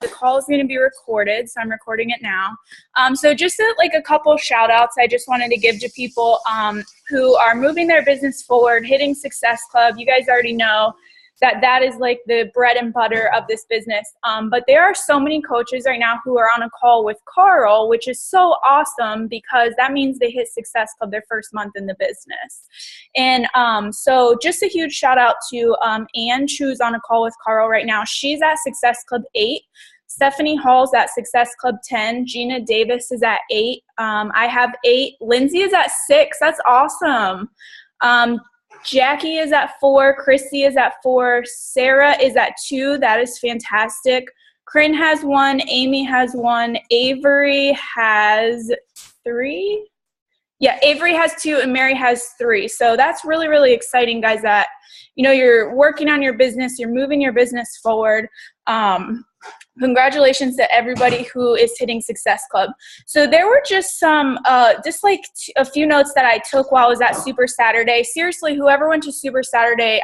The call is going to be recorded, so I'm recording it now. So just a couple shout outs I just wanted to give to people who are moving their business forward, hitting Success Club. You guys already know that is like the bread and butter of this business. But there are so many coaches right now who are on a call with Carl, which is so awesome because that means they hit Success Club their first month in the business. And so just a huge shout out to Ann, who's on a call with Carl right now. She's at Success Club 8. Stephanie Hall's at Success Club 10. Gina Davis is at 8. I have 8. Lindsay is at 6. That's awesome. Jackie is at 4. Christy is at 4. Sarah is at 2. That is fantastic. Corinne has 1. Amy has 1. Avery has 3. Yeah, Avery has 2 and Mary has 3. So that's really, really exciting, guys, that, you're working on your business, you're moving your business forward. Congratulations to everybody who is hitting Success Club. So there were just some, a few notes that I took while I was at Super Saturday. Seriously, whoever went to Super Saturday,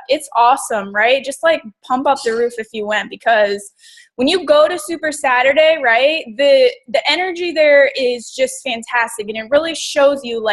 it's awesome, right? Just pump up the roof if you went, because when you go to Super Saturday, right, the energy there is just fantastic, and it really shows you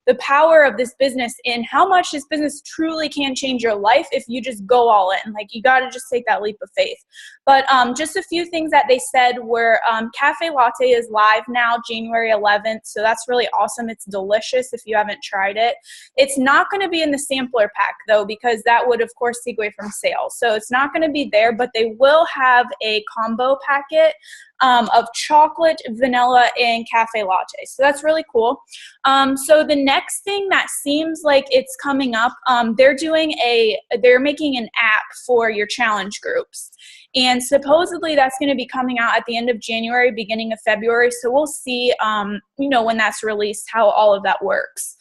the power of this business and how much this business truly can change your life if you just go all in. You got to just take that leap of faith. But just a few things that they said were Cafe Latte is live now, January 11th. So that's really awesome. It's delicious if you haven't tried it. It's not going to be in the sampler pack, though, because that would, of course, take away from sales. So it's not going to be there, but they will have a combo packet of chocolate, vanilla, and cafe latte. So that's really cool. So the next thing that seems like it's coming up, they're making an app for your challenge groups. And supposedly that's going to be coming out at the end of January, beginning of February. So we'll see, when that's released, how all of that works.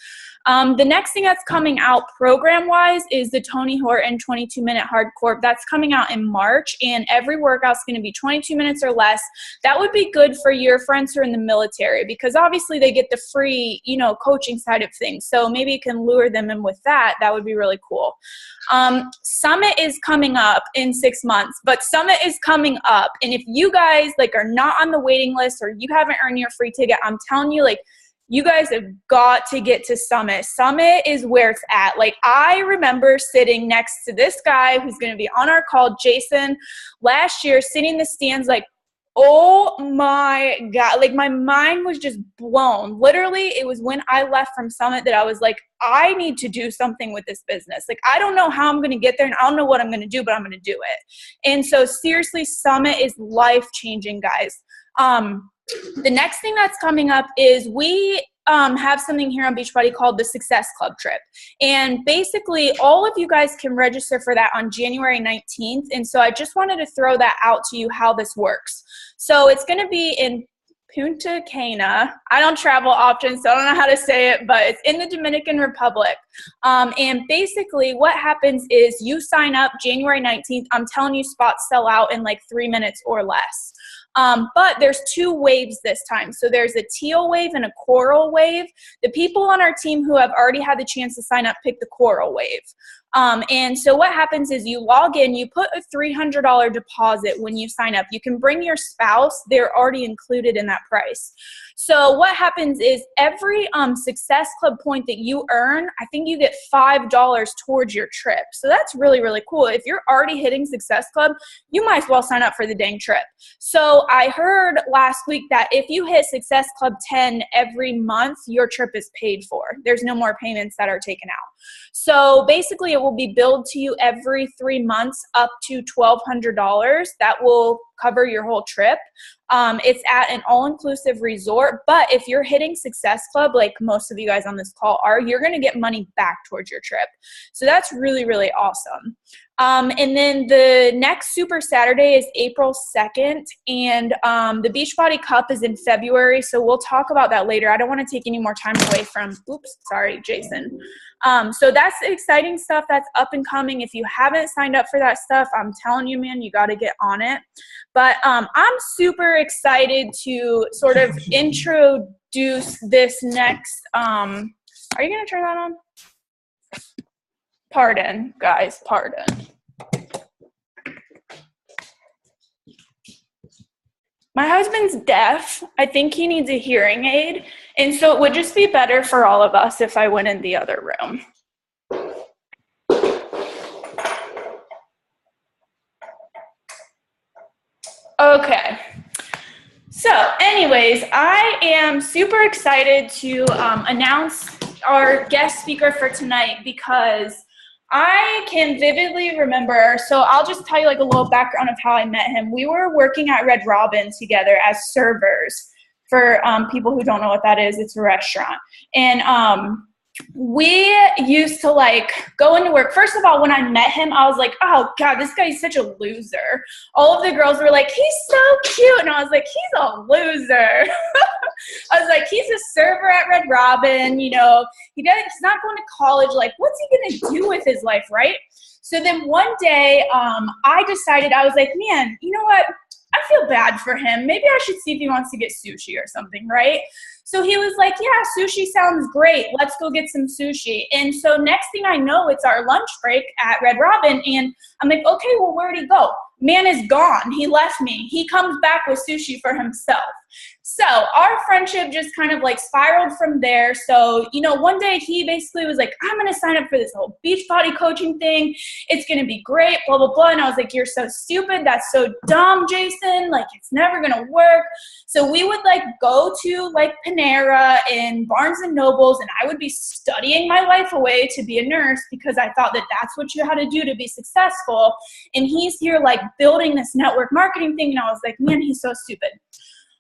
The next thing that's coming out program-wise is the Tony Horton 22-minute hardcore. That's coming out in March, and every workout's going to be 22 minutes or less. That would be good for your friends who are in the military because obviously they get the free, coaching side of things. So maybe you can lure them in with that. That would be really cool. Summit is coming up in 6 months, but Summit is coming up. And if you guys are not on the waiting list or you haven't earned your free ticket, I'm telling you, you guys have got to get to Summit. Summit is where it's at. I remember sitting next to this guy who's going to be on our call, Jason, last year, sitting in the stands oh my God. My mind was just blown. Literally, it was when I left from Summit that I was I need to do something with this business. I don't know how I'm going to get there and I don't know what I'm going to do, but I'm going to do it. And so seriously, Summit is life-changing, guys. The next thing that's coming up is we have something here on Beachbody called the Success Club trip. And basically, all of you guys can register for that on January 19th. And so I just wanted to throw that out to you how this works. So it's going to be in Punta Cana. I don't travel often, so I don't know how to say it, but it's in the Dominican Republic. And basically what happens is you sign up January 19th. I'm telling you, spots sell out in 3 minutes or less. But there's 2 waves this time. So there's a teal wave and a coral wave. The people on our team who have already had the chance to sign up pick the coral wave. And so what happens is you log in, you put a $300 deposit when you sign up. You can bring your spouse. They're already included in that price. So what happens is every Success Club point that you earn, I think you get $5 towards your trip. So that's really, really cool. If you're already hitting Success Club, you might as well sign up for the dang trip. So I heard last week that if you hit Success Club 10 every month, your trip is paid for. There's no more payments that are taken out. So basically it will be billed to you every 3 months up to $1,200. That will cover your whole trip. It's at an all-inclusive resort, but if you're hitting Success Club, like most of you guys on this call are, you're going to get money back towards your trip. So that's really, really awesome. And then the next Super Saturday is April 2nd, and the Beachbody Cup is in February, so we'll talk about that later. I don't want to take any more time away from, Jason. So that's exciting stuff that's up and coming. If you haven't signed up for that stuff, I'm telling you, man, you got to get on it. But I'm super excited to sort of introduce this next, are you going to turn that on? Pardon, guys, pardon. My husband's deaf. I think he needs a hearing aid. And so it would just be better for all of us if I went in the other room. Okay. So anyways, I am super excited to announce our guest speaker for tonight because I can vividly remember, so I'll just tell you like a little background of how I met him. We were working at Red Robin together as servers. For people who don't know what that is, it's a restaurant. And we used to like go into work. First of all, when I met him, I was like, oh God, this guy's such a loser. All of the girls were like, he's so cute. And I was like, he's a loser. I was like, he's a server at Red Robin. You know, he's not going to college. Like, what's he going to do with his life, right? So then one day I decided, I was like, man, you know what? I feel bad for him. Maybe I should see if he wants to get sushi or something, right? So he was like, yeah, sushi sounds great. Let's go get some sushi. And so next thing I know, it's our lunch break at Red Robin. And I'm like, okay, well, where'd he go? Man is gone. He left me. He comes back with sushi for himself. So our friendship just kind of like spiraled from there. So, you know, one day he basically was like, I'm going to sign up for this whole Beachbody coaching thing. It's going to be great, blah, blah, blah. And I was like, you're so stupid. That's so dumb, Jason. Like, it's never going to work. So we would like go to like Panera and Barnes and Nobles, and I would be studying my life away to be a nurse because I thought that that's what you had to do to be successful. And he's here like building this network marketing thing. And I was like, man, he's so stupid.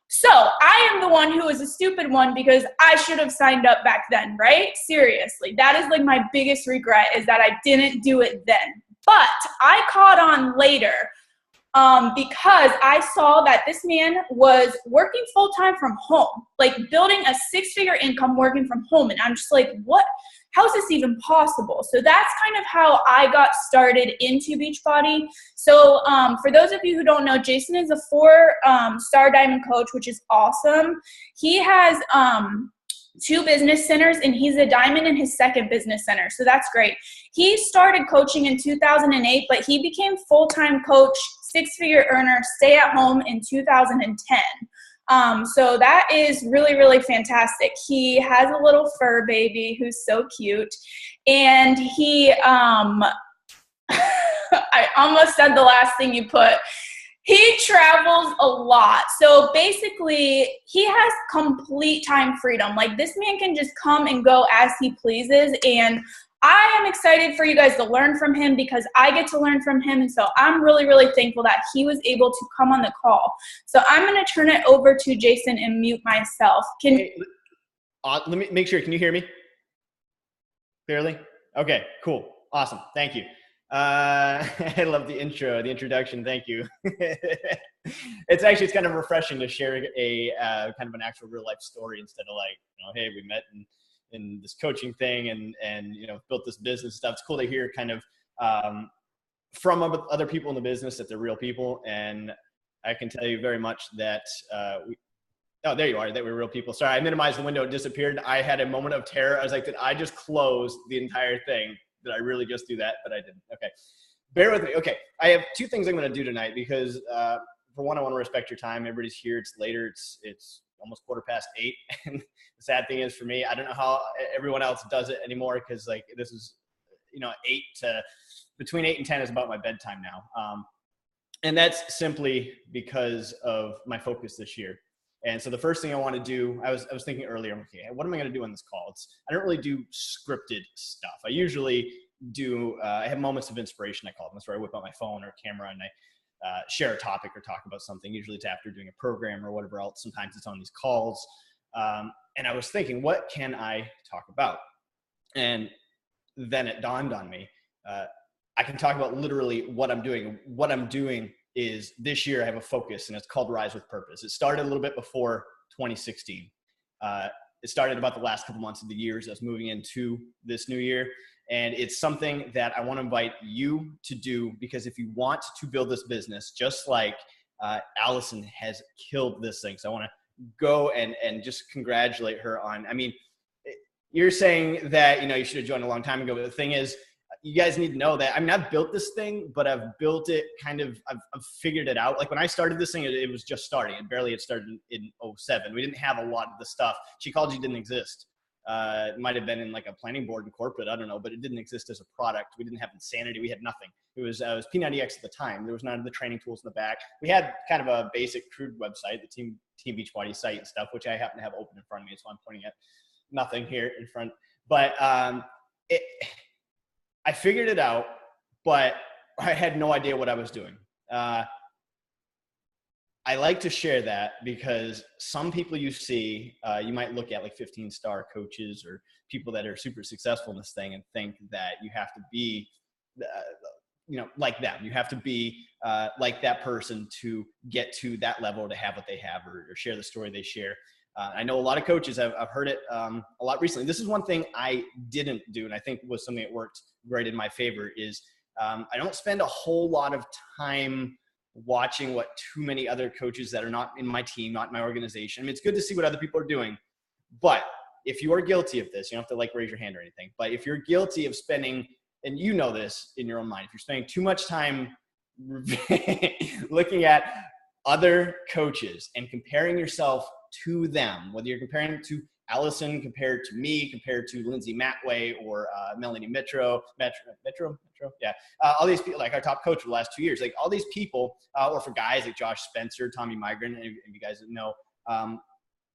So I am the one who is a stupid one because I should have signed up back then, right? Seriously, that is like my biggest regret is that I didn't do it then. But I caught on later because I saw that this man was working full-time from home, like building a six-figure income working from home. And I'm just like, what? How is this even possible? So that's kind of how I got started into Beachbody. So for those of you who don't know, Jason is a 4-star diamond coach, which is awesome. He has 2 business centers, and he's a diamond in his 2nd business center. So that's great. He started coaching in 2008, but he became full-time coach, 6-figure earner, stay at home in 2010. So that is really, really fantastic. He has a little fur baby who's so cute. And he, I almost said the last thing you put. He travels a lot. So basically, he has complete time freedom. Like, this man can just come and go as he pleases. And I am excited for you guys to learn from him because I get to learn from him. And so I'm really, really thankful that he was able to come on the call. So I'm going to turn it over to Jason and mute myself. Let me make sure. Can you hear me clearly? Okay, cool. Awesome. Thank you. I love the intro, the introduction. Thank you. It's kind of refreshing to share a kind of an actual real life story instead of like, you know, hey, we met in this coaching thing and you know, built this business stuff. It's cool to hear kind of from other people in the business that they're real people. And I can tell you very much that oh, there you are. That we're real people. Sorry, I minimized the window. It disappeared. I had a moment of terror. I was like, did I just close the entire thing? Did I really just do that? But I didn't. Okay. Bear with me. Okay. I have 2 things I'm going to do tonight because for one, I want to respect your time. Everybody's here. It's later. It's almost 8:15. And the sad thing is for me, I don't know how everyone else does it anymore because like this is, you know, between 8 and 10 is about my bedtime now. And that's simply because of my focus this year. And so the first thing I want to do, I was thinking earlier, okay, what am I going to do on this call? I don't really do scripted stuff. I usually do, I have moments of inspiration, I call them. That's where I whip out my phone or camera and I share a topic or talk about something. Usually it's after doing a program or whatever else. Sometimes it's on these calls. And I was thinking, what can I talk about? And then it dawned on me, I can talk about literally what I'm doing. What I'm doing is this year I have a focus and it's called Rise with Purpose. It started a little bit before 2016. It started about the last couple months of the year as I was moving into this new year. And it's something that I want to invite you to do because if you want to build this business, just like Allison has killed this thing. So I want to go and just congratulate her on, I mean, you're saying that, you know, you should have joined a long time ago, but the thing is, you guys need to know that, I mean, I've built this thing, but I've built it kind of, I've figured it out. Like when I started this thing, it was just starting. It barely had started in 07. We didn't have a lot of the stuff. Shakeology didn't exist. It might have been in like a planning board and corporate, I don't know, but it didn't exist as a product. We didn't have Insanity. We had nothing. It was P90X at the time. There was none of the training tools in the back. We had kind of a basic crude website, the Team Beachbody site and stuff, which I happen to have open in front of me. So I'm pointing at nothing here in front. But I figured it out, but I had no idea what I was doing. I like to share that because some people you see, you might look at like 15-star coaches or people that are super successful in this thing and think that you have to be, like them. You have to be like that person to get to that level, to have what they have or share the story they share. I know a lot of coaches, I've heard it a lot recently. This is one thing I didn't do, and I think was something that worked right in my favor, is I don't spend a whole lot of time watching what too many other coaches that are not in my team, not in my organization. I mean, it's good to see what other people are doing, but if you are guilty of this, you don't have to like raise your hand or anything, but if you're guilty of spending, and you know this in your own mind, if you're spending too much time looking at other coaches and comparing yourself to them, whether you're comparing to Allison compared to me, compared to Lindsay Matway or Melanie Metro, yeah. All these people, like our top coach for the last 2 years, like all these people, or for guys like Josh Spencer, Tommy Migren, and you guys know,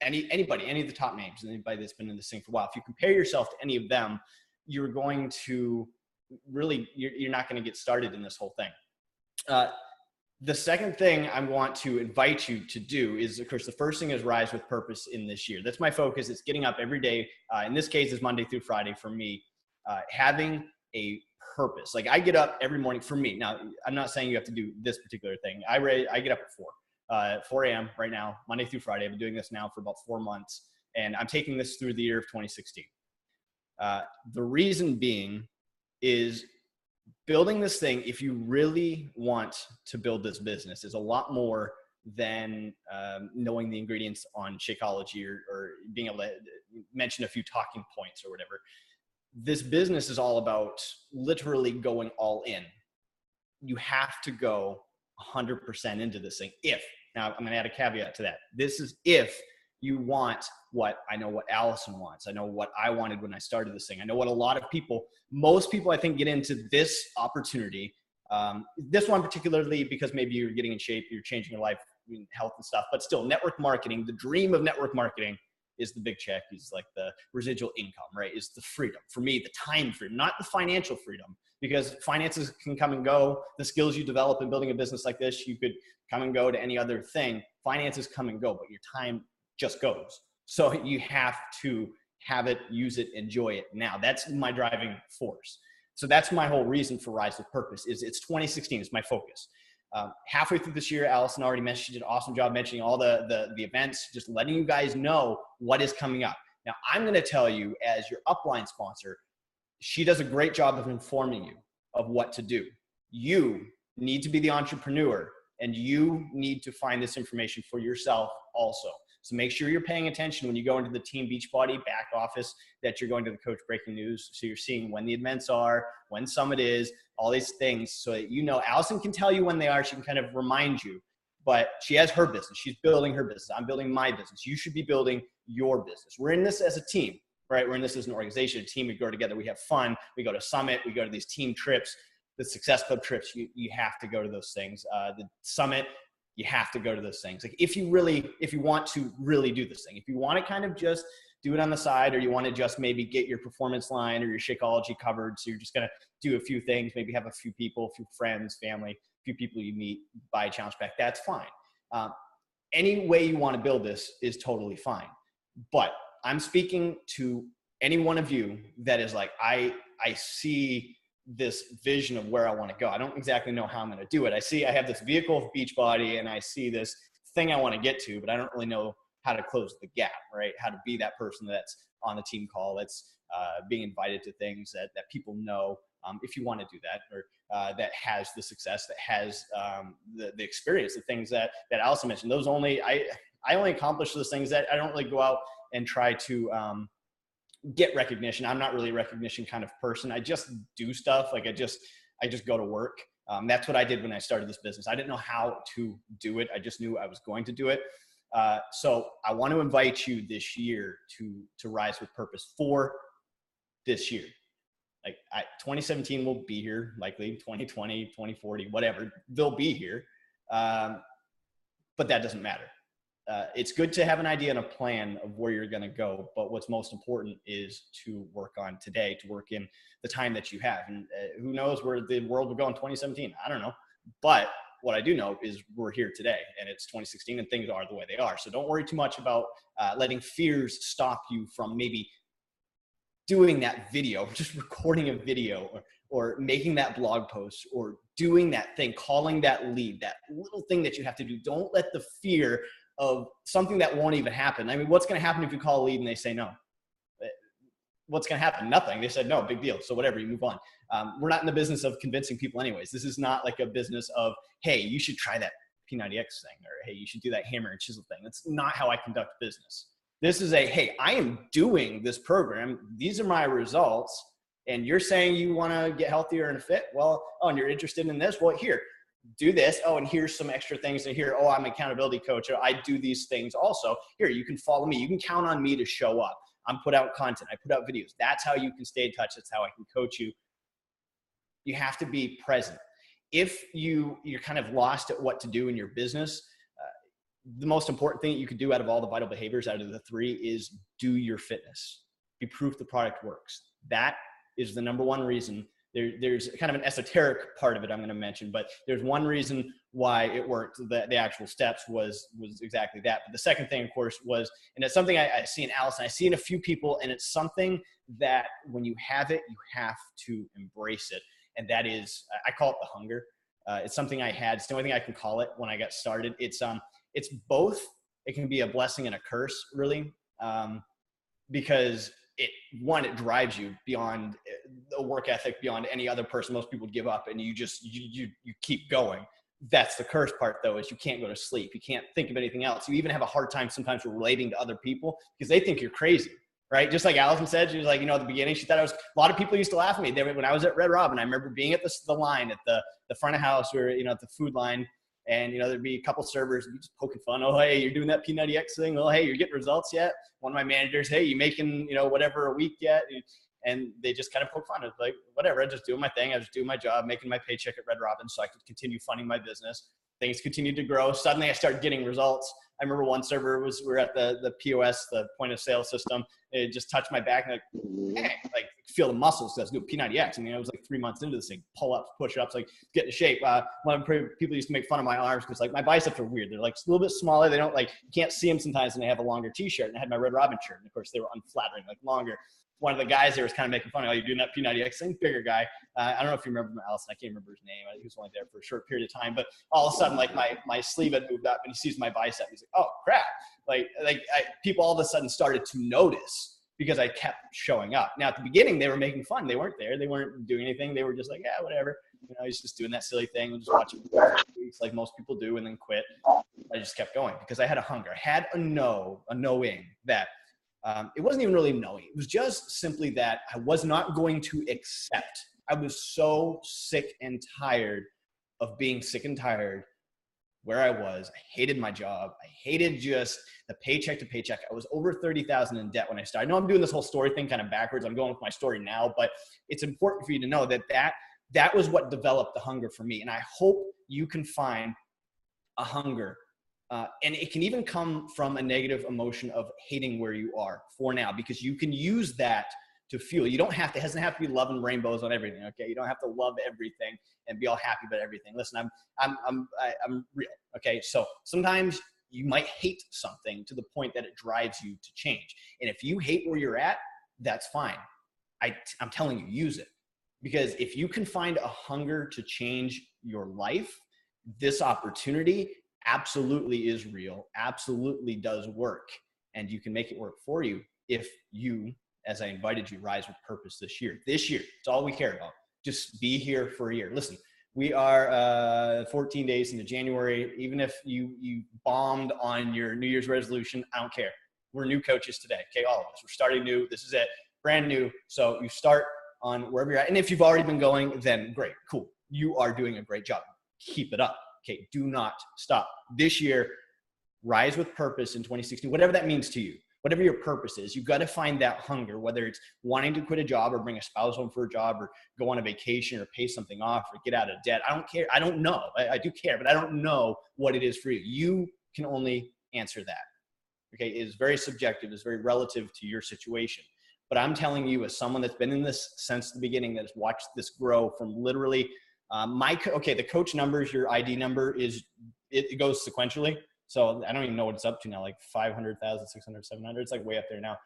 anybody, any of the top names, anybody that's been in this thing for a while, if you compare yourself to any of them, you're going to really, you're not going to get started in this whole thing. The second thing I want to invite you to do is, of course, the first thing is Rise with Purpose in this year. That's my focus. It's getting up every day. In this case, it's Monday through Friday for me, having a purpose. Like I get up every morning for me. Now, I'm not saying you have to do this particular thing. I get up at 4 a.m. right now, Monday through Friday. I've been doing this now for about 4 months, and I'm taking this through the year of 2016. The reason being is building this thing, if you really want to build this business, is a lot more than knowing the ingredients on Shakeology or being able to mention a few talking points or whatever. This business is all about literally going all in. You have to go 100% into this thing. Now I'm going to add a caveat to that. This is if you want what I know what Allison wants. I know what I wanted when I started this thing. I know what a lot of people, most people I think get into this opportunity. This one particularly because maybe you're getting in shape, you're changing your life, health and stuff, but still network marketing, the dream of network marketing is the big check, is like the residual income, right? Is the freedom. For me, the time freedom, not the financial freedom, because finances can come and go. The skills you develop in building a business like this, you could come and go to any other thing. Finances come and go, but your time just goes. So you have to have it, use it, enjoy it now. That's my driving force. So that's my whole reason for Rise with Purpose is it's 2016 is my focus. Halfway through this year, Allison already mentioned, she did an awesome job mentioning all the events, just letting you guys know what is coming up. Now, I'm going to tell you as your upline sponsor, she does a great job of informing you of what to do. You need to be the entrepreneur, and you need to find this information for yourself also. So make sure you're paying attention when you go into the Team Beachbody back office, that you're going to the Coach Breaking News. So you're seeing when the events are, when Summit is, all these things, so that you know. Allison can tell you when they are. She can kind of remind you, but she has her business. She's building her business. I'm building my business. You should be building your business. We're in this as a team, right? We're in this as an organization, a team. We go together. We have fun. We go to Summit. We go to these team trips, the Success Club trips. You have to go to those things. The Summit, you have to go to those things. Like if you want to really do this thing, if you want to kind of just do it on the side, or you want to just maybe get your performance line or your Shakeology covered. So you're just going to do a few things, maybe have a few people, a few friends, family, a few people you meet, buy a challenge pack. That's fine. Any way you want to build this is totally fine. But I'm speaking to any one of you that is like, I see this vision of where I want to go. I don't exactly know how I'm going to do it. I have this vehicle of Beachbody, and I see this thing I want to get to, but I don't really know how to close the gap, right? How to be that person that's on the team call, that's being invited to things that people know, if you want to do that, or that has the success, that has the experience, the things that Allison mentioned. Those only, I only accomplish those things that I don't really go out and try to get recognition. I'm not really a recognition kind of person. I just do stuff. Like I just go to work. That's what I did when I started this business. I didn't know how to do it. I just knew I was going to do it. So I want to invite you this year to rise with purpose for this year. Like 2017 will be here, likely 2020, 2040, whatever, they'll be here. But that doesn't matter. It's good to have an idea and a plan of where you're going to go. But what's most important is to work on today, to work in the time that you have. And who knows where the world will go in 2017? I don't know. But what I do know is we're here today, and it's 2016 and things are the way they are. So don't worry too much about letting fears stop you from maybe doing that video, just recording a video, or making that blog post, or doing that thing, calling that lead, that little thing that you have to do. Don't let the fear of something that won't even happen. I mean, what's going to happen if you call a lead and they say no? What's going to happen? Nothing. They said no, big deal. So whatever, you move on. We're not in the business of convincing people anyways. This is not like a business of, hey, you should try that P90X thing, or hey, you should do that hammer and chisel thing. That's not how I conduct business. This is a, hey, I am doing this program. These are my results. And you're saying you want to get healthier and fit? Well, oh, and you're interested in this? Well, here, do this. Oh, and here's some extra things. And here, oh, I'm an accountability coach. I do these things also. Here, you can follow me. You can count on me to show up. I'm put out content. I put out videos. That's how you can stay in touch. That's how I can coach you. You have to be present. If you're kind of lost at what to do in your business, the most important thing that you could do out of all the vital behaviors out of the three is do your fitness. Be proof the product works. That is the number one reason. There's kind of an esoteric part of it I'm going to mention, but there's one reason why it worked. The actual steps was exactly that. But the second thing, of course, was, and it's something I see in Allison, I see in a few people, and it's something that when you have it, you have to embrace it. And that is, I call it the hunger. It's something I had. It's the only thing I can call it when I got started. It's both. It can be a blessing and a curse, really, because it drives you beyond the work ethic, beyond any other person. Most people would give up, and you keep going. That's the curse part, though, is you can't go to sleep. You can't think of anything else. You even have a hard time sometimes relating to other people because they think you're crazy, right? Just like Allison said, she was like, at the beginning, she thought a lot of people used to laugh at me. When I was at Red Robin, I remember being at the line at the front of house, where, at the food line, and, there'd be a couple servers just poking fun. Oh, hey, you're doing that P90X thing. Oh, hey, you're getting results yet? One of my managers, hey, you making, whatever a week yet? And they just kind of poke fun. It's like, whatever, I'm just doing my thing. I was doing my job, making my paycheck at Red Robin so I could continue funding my business. Things continued to grow. Suddenly I started getting results. I remember one server we were at the POS, the point of sale system. It just touched my back and feel the muscles. So I was doing P90X. I mean, I was like 3 months into this thing, pull-ups, push-ups, like get into shape. One of people used to make fun of my arms because like my biceps are weird. They're like a little bit smaller. They don't you can't see them sometimes when they have a longer t-shirt. And I had my Red Robin shirt. And of course they were unflattering, like longer. One of the guys there was kind of making fun of, oh, you're doing that P90X thing, bigger guy. I don't know if you remember Allison. I can't remember his name. He was only there for a short period of time, but all of a sudden, my sleeve had moved up and he sees my bicep. He's like, oh crap. People all of a sudden started to notice because I kept showing up. Now at the beginning, they were making fun. They weren't there. They weren't doing anything. They were just like, yeah, whatever. He's just doing that silly thing. We'll just watch it for weeks like most people do and then quit. I just kept going because I had a hunger. I had a knowing that it wasn't even really knowing. It was just simply that I was not going to accept. I was so sick and tired of being sick and tired where I was. I hated my job. I hated just the paycheck to paycheck. I was over $30,000 in debt when I started. I know I'm doing this whole story thing kind of backwards. I'm going with my story now, but it's important for you to know that was what developed the hunger for me. And I hope you can find a hunger. And it can even come from a negative emotion of hating where you are for now, because you can use that to fuel. It doesn't have to be love and rainbows on everything. Okay. You don't have to love everything and be all happy about everything. Listen, I'm real. Okay. So sometimes you might hate something to the point that it drives you to change. And if you hate where you're at, that's fine. I'm telling you, use it, because if you can find a hunger to change your life, this opportunity absolutely is real, absolutely does work, and you can make it work for you if you, as I invited you, rise with purpose this year. This year, it's all we care about. Just be here for a year. Listen, we are 14 days into January. Even if you bombed on your New Year's resolution, I don't care. We're new coaches today. Okay, all of us. We're starting new. This is it. brand new. So you start on wherever you're at. And if you've already been going, then great, cool. You are doing a great job. Keep it up. Okay, do not stop. This year, rise with purpose in 2016, whatever that means to you, whatever your purpose is, you've got to find that hunger, whether it's wanting to quit a job or bring a spouse home for a job or go on a vacation or pay something off or get out of debt. I don't care. I don't know. I do care, but I don't know what it is for you. You can only answer that. Okay, it is very subjective. It's very relative to your situation. But I'm telling you, as someone that's been in this since the beginning, that has watched this grow from literally the coach numbers, your ID number it goes sequentially. So I don't even know what it's up to now, like 500,000, 600, 700. It's like way up there now.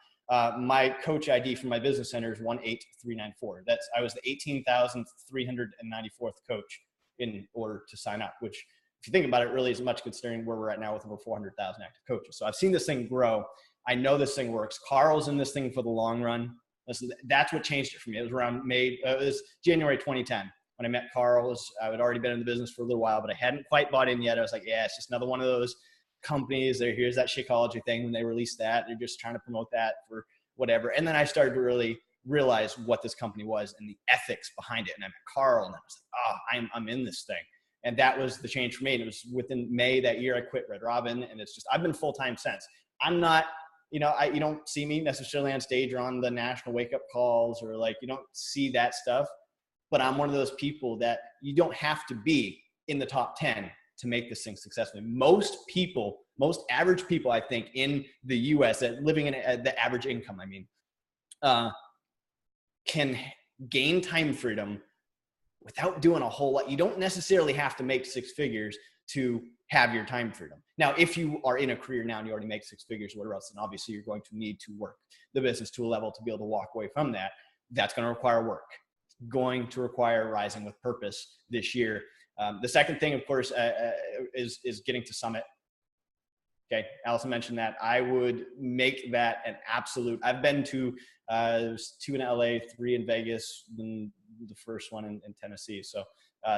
My coach ID for my business center is 18394. I was the 18,394th coach in order to sign up, which if you think about it, really isn't much considering where we're at now with over 400,000 active coaches. So I've seen this thing grow. I know this thing works. Carl's in this thing for the long run. Listen, that's what changed it for me. It was around it was January 2010 when I met Carl. I had already been in the business for a little while, but I hadn't quite bought in yet. I was like, yeah, it's just another one of those companies. Here's that Shakeology thing. When they released that, they're just trying to promote that for whatever. And then I started to really realize what this company was and the ethics behind it. And I met Carl, and I was like, oh, I'm in this thing. And that was the change for me. And it was within May that year I quit Red Robin, and it's just I've been full-time since. I'm not. You don't see me necessarily on stage or on the national wake-up calls or you don't see that stuff. But I'm one of those people that you don't have to be in the top 10 to make this thing successful. Most average people, I think, in the U.S. that living in the average income, can gain time freedom without doing a whole lot. You don't necessarily have to make six figures to have your time freedom. Now, if you are in a career now and you already make six figures or whatever else, then obviously you're going to need to work the business to a level to be able to walk away from that. That's going to require work. It's going to require rising with purpose this year. The second thing, of course, is getting to Summit. Okay, Allison mentioned that. I would make that an absolute. I've been to there's 2 in LA, 3 in Vegas, and the first one in Tennessee. So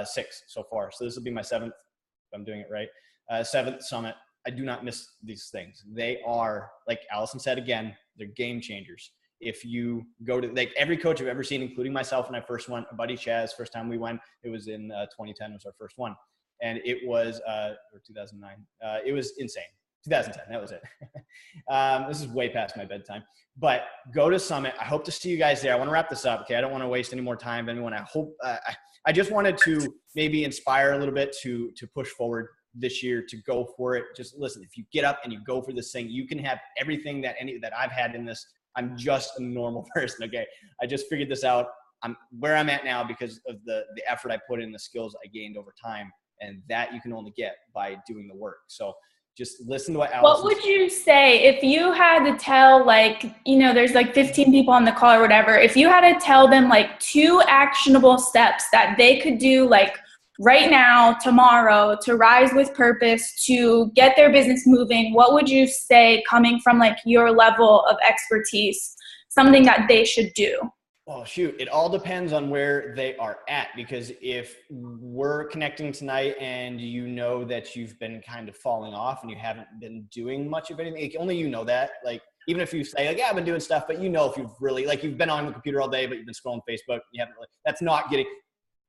6 so far. So this will be my 7th. If I'm doing it right. 7th Summit. I do not miss these things. They are, like Allison said again, they're game changers. If you go to every coach I've ever seen, including myself when I first went, a buddy Chaz, first time we went, it was in 2010 was our first one. And it was, or 2009, it was insane. 2010, that was it. This is way past my bedtime, but go to Summit. I hope to see you guys there. I want to wrap this up. Okay. I don't want to waste any more time. Anyone, I just wanted to maybe inspire a little bit to push forward this year, to go for it. Just listen, if you get up and you go for this thing, you can have everything that I've had in this. I'm just a normal person. Okay. I just figured this out. I'm where I'm at now because of the effort I put in, the skills I gained over time, and that you can only get by doing the work. So just listen to what Allison. What would you say if you had to tell, there's 15 people on the call or whatever, if you had to tell them 2 actionable steps that they could do right now, tomorrow, to rise with purpose, to get their business moving, what would you say coming from your level of expertise, something that they should do? Well, shoot, it all depends on where they are at, because if we're connecting tonight and you know that you've been kind of falling off and you haven't been doing much of anything, only you know that, even if you say yeah, I've been doing stuff, but if you've really, you've been on the computer all day, but you've been scrolling Facebook, you haven't really, that's not getting,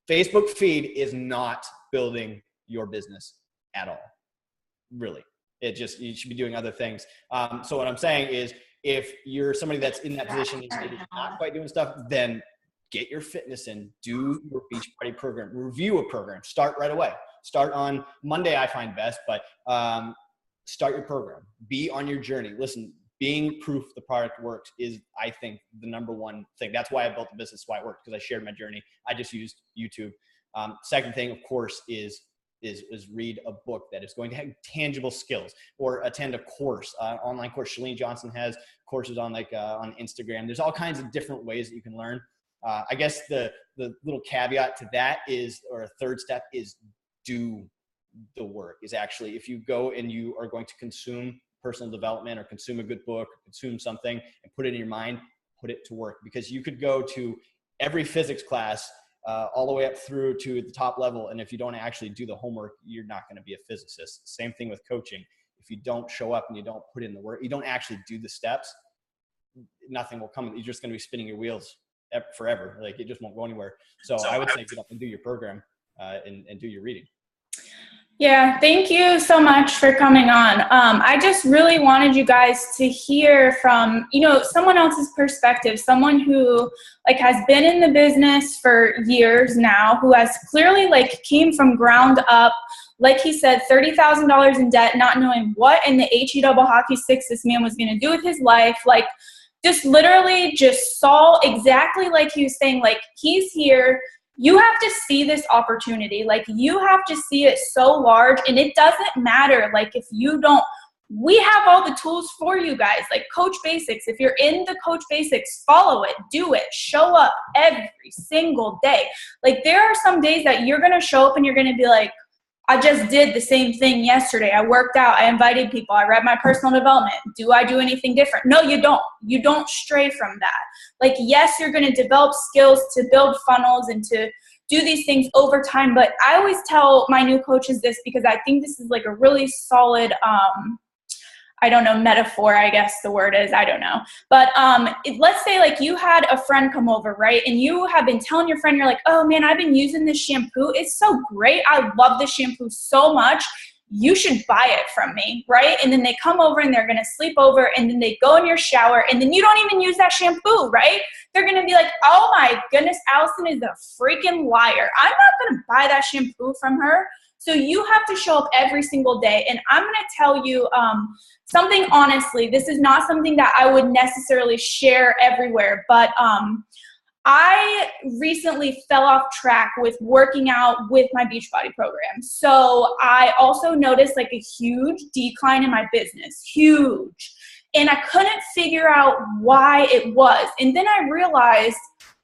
Facebook feed is not building your business at all. Really. You should be doing other things. So what I'm saying is, if you're somebody that's in that position and you're not quite doing stuff, then get your fitness in, do your Beachbody program, review a program, start right away. Start on Monday, I find best, but start your program, be on your journey. Listen, being proof the product works is, I think, the number one thing. That's why I built the business, why it worked, because I shared my journey. I just used YouTube. Second thing, of course, is read a book that is going to have tangible skills, or attend a course, online course. Chalene Johnson has courses on on Instagram. There's all kinds of different ways that you can learn. I guess the little caveat to that is, or a third step is, do the work. Is actually, if you go and you are going to consume personal development or consume a good book, or consume something and put it in your mind, put it to work, because you could go to every physics class all the way up through to the top level. And if you don't actually do the homework, you're not going to be a physicist. Same thing with coaching. If you don't show up and you don't put in the work, you don't actually do the steps, nothing will come. You're just going to be spinning your wheels forever. Like it just won't go anywhere. So I would say get up and do your program and do your reading. Yeah, thank you so much for coming on. I just really wanted you guys to hear from, someone else's perspective, someone who like has been in the business for years now, who has clearly like came from ground up, like he said, $30,000 in debt, not knowing what in the HE double hockey sticks this man was going to do with his life. Like just literally just saw exactly like he was saying, like he's here. You have to see this opportunity. Like you have to see it so large, and it doesn't matter. Like if you don't, we have all the tools for you guys, like Coach Basics. If you're in the Coach Basics, follow it, do it, show up every single day. Like there are some days that you're going to show up and you're going to be like, I just did the same thing yesterday. I worked out. I invited people. I read my personal development. Do I do anything different? No, you don't. You don't stray from that. Like, yes, you're going to develop skills to build funnels and to do these things over time. But I always tell my new coaches this because I think this is like a really solid, metaphor, I guess the word is, I don't know. But let's say like you had a friend come over, right? And you have been telling your friend, you're like, oh man, I've been using this shampoo. It's so great. I love this shampoo so much. You should buy it from me, right? And then they come over and they're going to sleep over and then they go in your shower and then you don't even use that shampoo, right? They're going to be like, oh my goodness, Allison is a freaking liar. I'm not going to buy that shampoo from her. So you have to show up every single day. And I'm going to tell you something honestly. This is not something that I would necessarily share everywhere, but I recently fell off track with working out with my Beachbody program. So I also noticed like a huge decline in my business, huge. And I couldn't figure out why it was. And then I realized,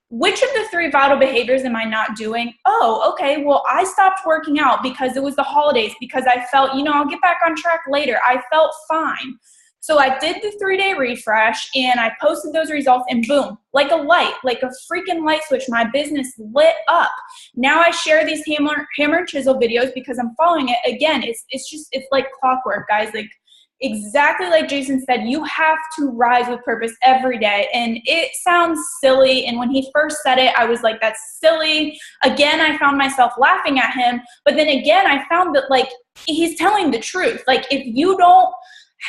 which of the 3 vital behaviors am I not doing? Oh, okay, well, I stopped working out because it was the holidays, because I felt, I'll get back on track later. I felt fine. So I did the 3-day refresh and I posted those results and boom, like a light, like a freaking light switch, my business lit up. Now I share these hammer and chisel videos because I'm following it. Again, it's like clockwork, guys. Like exactly like Jason said, you have to rise with purpose every day. And it sounds silly. And when he first said it, I was like, that's silly. Again, I found myself laughing at him. But then again, I found that like he's telling the truth. Like if you don't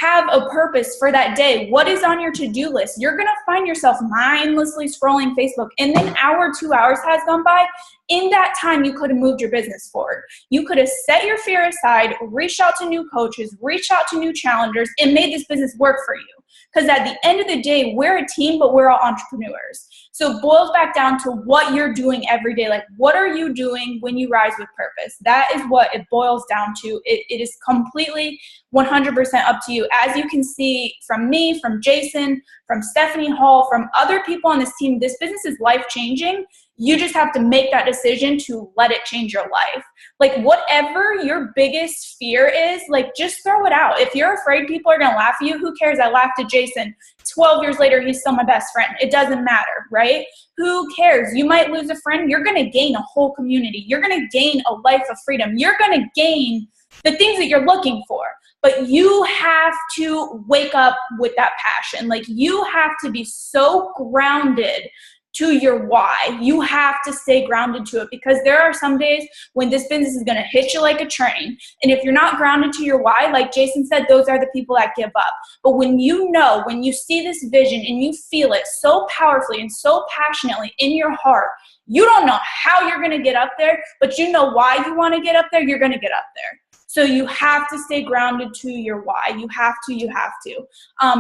have a purpose for that day, what is on your to-do list? You're going to find yourself mindlessly scrolling Facebook, and then 2 hours has gone by. In that time, you could have moved your business forward. You could have set your fear aside, reached out to new coaches, reached out to new challengers, and made this business work for you. Because at the end of the day, we're a team, but we're all entrepreneurs. So it boils back down to what you're doing every day. Like, what are you doing when you rise with purpose? That is what it boils down to. It is completely 100% up to you. As you can see from me, from Jason, from Stephanie Hall, from other people on this team, this business is life-changing. You just have to make that decision to let it change your life. Like whatever your biggest fear is, like just throw it out. If you're afraid people are going to laugh at you, who cares? I laughed at Jason. 12 years later, he's still my best friend. It doesn't matter, right? Who cares? You might lose a friend. You're going to gain a whole community. You're going to gain a life of freedom. You're going to gain the things that you're looking for. But you have to wake up with that passion. Like you have to be so grounded to your why. You have to stay grounded to it, because there are some days when this business is going to hit you like a train. And if you're not grounded to your why, like Jason said, those are the people that give up. But when you see this vision and you feel it so powerfully and so passionately in your heart, you don't know how you're going to get up there, but you know why you want to get up there, you're going to get up there. So you have to stay grounded to your why. You have to.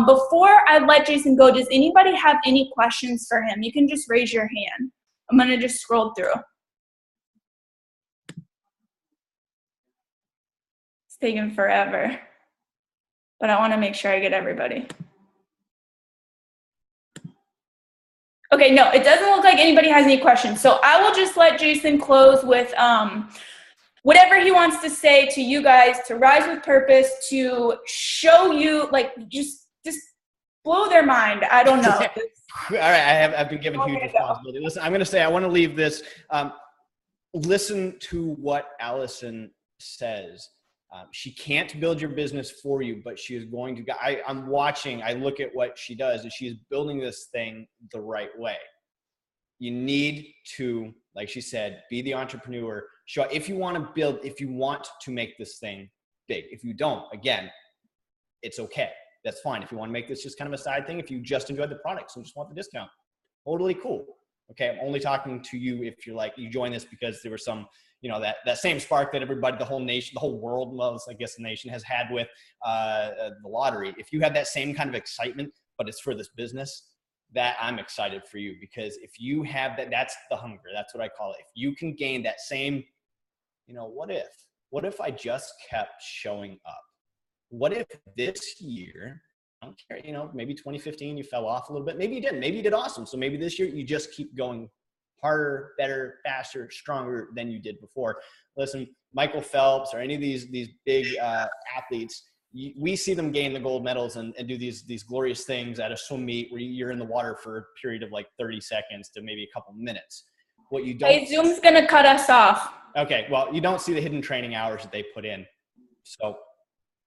Before I let Jason go, does anybody have any questions for him? You can just raise your hand. I'm going to just scroll through. It's taking forever, but I want to make sure I get everybody. Okay, no, it doesn't look like anybody has any questions. So I will just let Jason close with whatever he wants to say to you guys, to rise with purpose, to show you, like, just blow their mind. I don't know. All right, I've been given huge responsibility. Listen, I'm going to say, I want to leave this. Listen to what Allison says. She can't build your business for you, but she is going to. I'm watching. I look at what she does, and she's building this thing the right way. You need to, like she said, be the entrepreneur. Show if you want to build, if you want to make this thing big. If you don't, again, it's okay. That's fine. If you want to make this just kind of a side thing, if you just enjoy the products and just want the discount, totally cool. Okay, I'm only talking to you if you're like, you join this because there was some, that same spark that everybody, the whole nation, the whole world, well, I guess the nation has had with the lottery. If you have that same kind of excitement, but it's for this business, that I'm excited for you, because if you have that, that's the hunger. That's what I call it. If you can gain that same, what if I just kept showing up? What if this year, I don't care, maybe 2015, you fell off a little bit. Maybe you didn't. Maybe you did awesome. So maybe this year you just keep going harder, better, faster, stronger than you did before. Listen, Michael Phelps or any of these big athletes, we see them gain the gold medals and do these glorious things at a swim meet where you're in the water for a period of like 30 seconds to maybe a couple minutes. What you don't. Hey, Zoom's going to cut us off. Okay. Well, you don't see the hidden training hours that they put in. So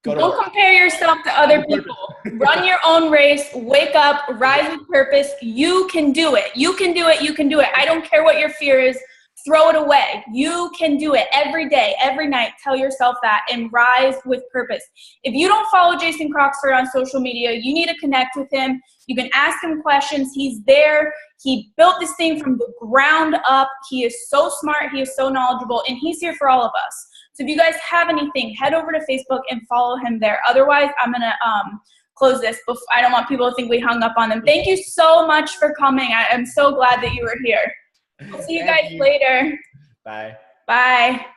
don't compare yourself to other people. Run your own race. Wake up. Rise with purpose. You can do it. You can do it. You can do it. I don't care what your fear is. Throw it away. You can do it every day, every night. Tell yourself that and rise with purpose. If you don't follow Jason Croxford on social media, you need to connect with him. You can ask him questions. He's there. He built this thing from the ground up. He is so smart. He is so knowledgeable, and he's here for all of us. So if you guys have anything, head over to Facebook and follow him there. Otherwise, I'm going to close this. I don't want people to think we hung up on them. Thank you so much for coming. I am so glad that you were here. We'll see you guys later. Bye. Bye.